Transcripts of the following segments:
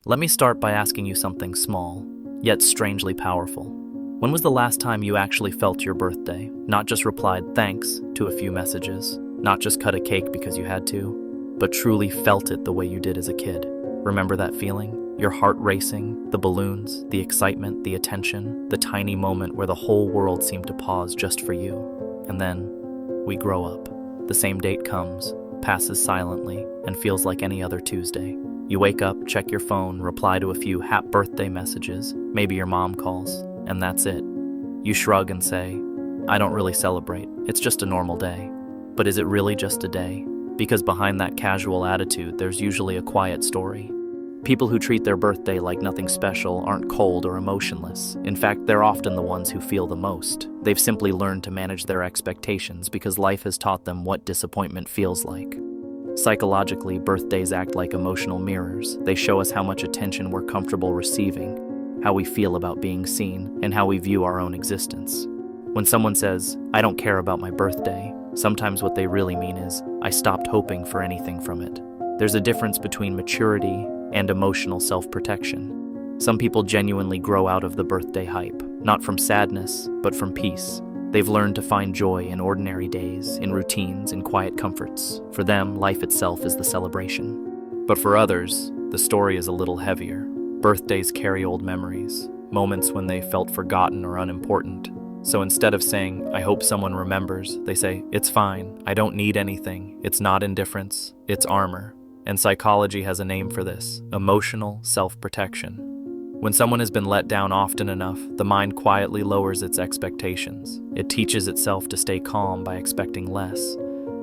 Let me start by asking you something small, yet strangely powerful. When was the last time you actually felt your birthday? Not just replied thanks to a few messages, not just cut a cake because you had to, but truly felt it the way you did as a kid. Remember that feeling? Your heart racing, the balloons, the excitement, the attention, the tiny moment where the whole world seemed to pause just for you. And then, we grow up. The same date comes, passes silently, and feels like any other Tuesday. You wake up, check your phone, reply to a few happy birthday messages, maybe your mom calls, and that's it. You shrug and say, I don't really celebrate, it's just a normal day. But is it really just a day? Because behind that casual attitude, there's usually a quiet story. People who treat their birthday like nothing special aren't cold or emotionless. In fact, they're often the ones who feel the most. They've simply learned to manage their expectations because life has taught them what disappointment feels like. Psychologically, birthdays act like emotional mirrors. They show us how much attention we're comfortable receiving, how we feel about being seen, and how we view our own existence. When someone says, I don't care about my birthday, sometimes what they really mean is, I stopped hoping for anything from it. There's a difference between maturity and emotional self-protection. Some people genuinely grow out of the birthday hype, not from sadness, but from peace. They've learned to find joy in ordinary days, in routines, in quiet comforts. For them, life itself is the celebration. But for others, the story is a little heavier. Birthdays carry old memories, moments when they felt forgotten or unimportant. So instead of saying, I hope someone remembers, they say, it's fine, I don't need anything, it's not indifference, it's armor. And psychology has a name for this, emotional self-protection. When someone has been let down often enough, the mind quietly lowers its expectations. It teaches itself to stay calm by expecting less.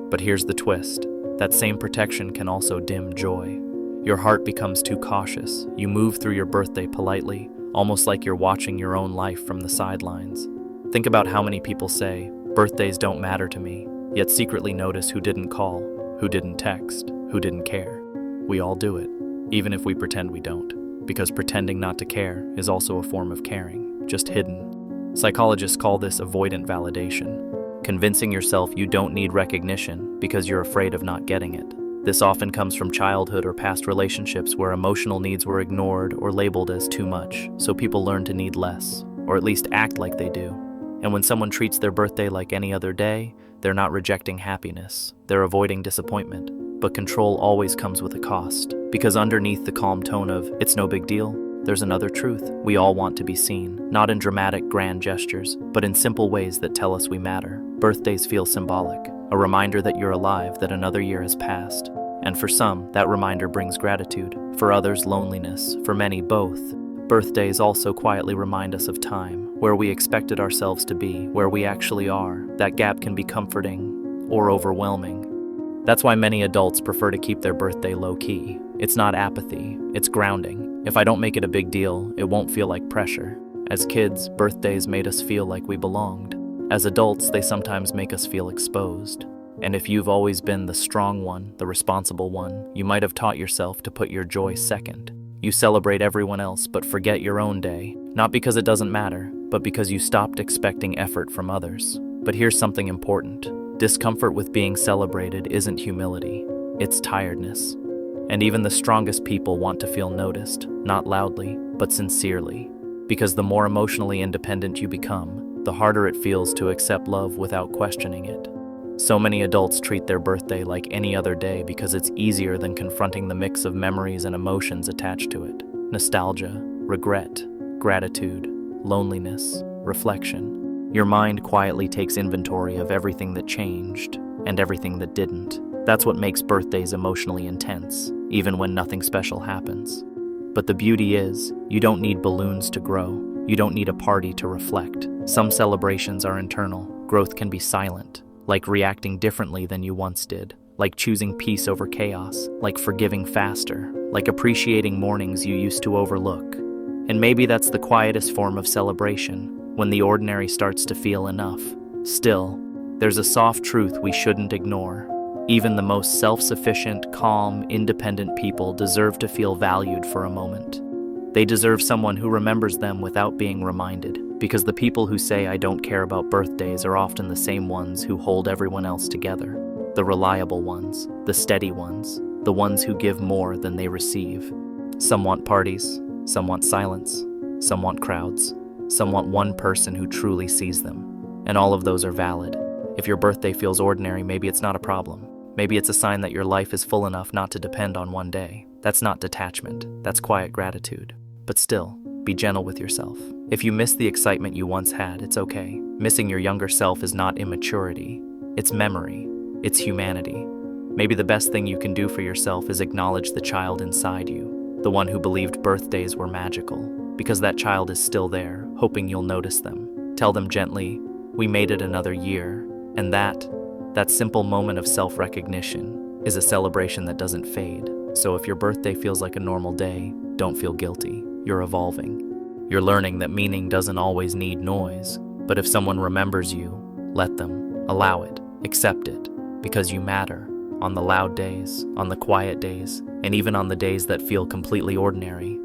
But here's the twist. That same protection can also dim joy. Your heart becomes too cautious. You move through your birthday politely, almost like you're watching your own life from the sidelines. Think about how many people say, birthdays don't matter to me, yet secretly notice who didn't call, who didn't text, who didn't care. We all do it, even if we pretend we don't, because pretending not to care is also a form of caring, just hidden. Psychologists call this avoidant validation, convincing yourself you don't need recognition because you're afraid of not getting it. This often comes from childhood or past relationships where emotional needs were ignored or labeled as too much, so people learn to need less, or at least act like they do. And when someone treats their birthday like any other day, they're not rejecting happiness, they're avoiding disappointment. But control always comes with a cost, because underneath the calm tone of, it's no big deal, there's another truth. We all want to be seen, not in dramatic, grand gestures, but in simple ways that tell us we matter. Birthdays feel symbolic, a reminder that you're alive, that another year has passed. And for some, that reminder brings gratitude. For others, loneliness. For many, both. Birthdays also quietly remind us of time, where we expected ourselves to be, where we actually are. That gap can be comforting or overwhelming. That's why many adults prefer to keep their birthday low-key. It's not apathy, it's grounding. If I don't make it a big deal, it won't feel like pressure. As kids, birthdays made us feel like we belonged. As adults, they sometimes make us feel exposed. And if you've always been the strong one, the responsible one, you might have taught yourself to put your joy second. You celebrate everyone else but forget your own day, not because it doesn't matter, but because you stopped expecting effort from others. But here's something important. Discomfort with being celebrated isn't humility, it's tiredness. And even the strongest people want to feel noticed, not loudly, but sincerely. Because the more emotionally independent you become, the harder it feels to accept love without questioning it. So many adults treat their birthday like any other day because it's easier than confronting the mix of memories and emotions attached to it. Nostalgia, regret, gratitude, loneliness, reflection. Your mind quietly takes inventory of everything that changed and everything that didn't. That's what makes birthdays emotionally intense, even when nothing special happens. But the beauty is, you don't need balloons to grow. You don't need a party to reflect. Some celebrations are internal. Growth can be silent, like reacting differently than you once did, like choosing peace over chaos, like forgiving faster, like appreciating mornings you used to overlook. And maybe that's the quietest form of celebration, when the ordinary starts to feel enough. Still, there's a soft truth we shouldn't ignore. Even the most self-sufficient, calm, independent people deserve to feel valued for a moment. They deserve someone who remembers them without being reminded, because the people who say I don't care about birthdays are often the same ones who hold everyone else together. The reliable ones, the steady ones, the ones who give more than they receive. Some want parties, some want silence, some want crowds, some want one person who truly sees them. And all of those are valid. If your birthday feels ordinary, maybe it's not a problem. Maybe it's a sign that your life is full enough not to depend on one day. That's not detachment, that's quiet gratitude. But still, be gentle with yourself. If you miss the excitement you once had, it's okay. Missing your younger self is not immaturity. It's memory. It's humanity. Maybe the best thing you can do for yourself is acknowledge the child inside you, the one who believed birthdays were magical, because that child is still there, hoping you'll notice them. Tell them gently, we made it another year, and that simple moment of self-recognition is a celebration that doesn't fade. So if your birthday feels like a normal day, don't feel guilty. You're evolving. You're learning that meaning doesn't always need noise, but if someone remembers you, let them. Allow it. Accept it. Because you matter. On the loud days, on the quiet days, and even on the days that feel completely ordinary.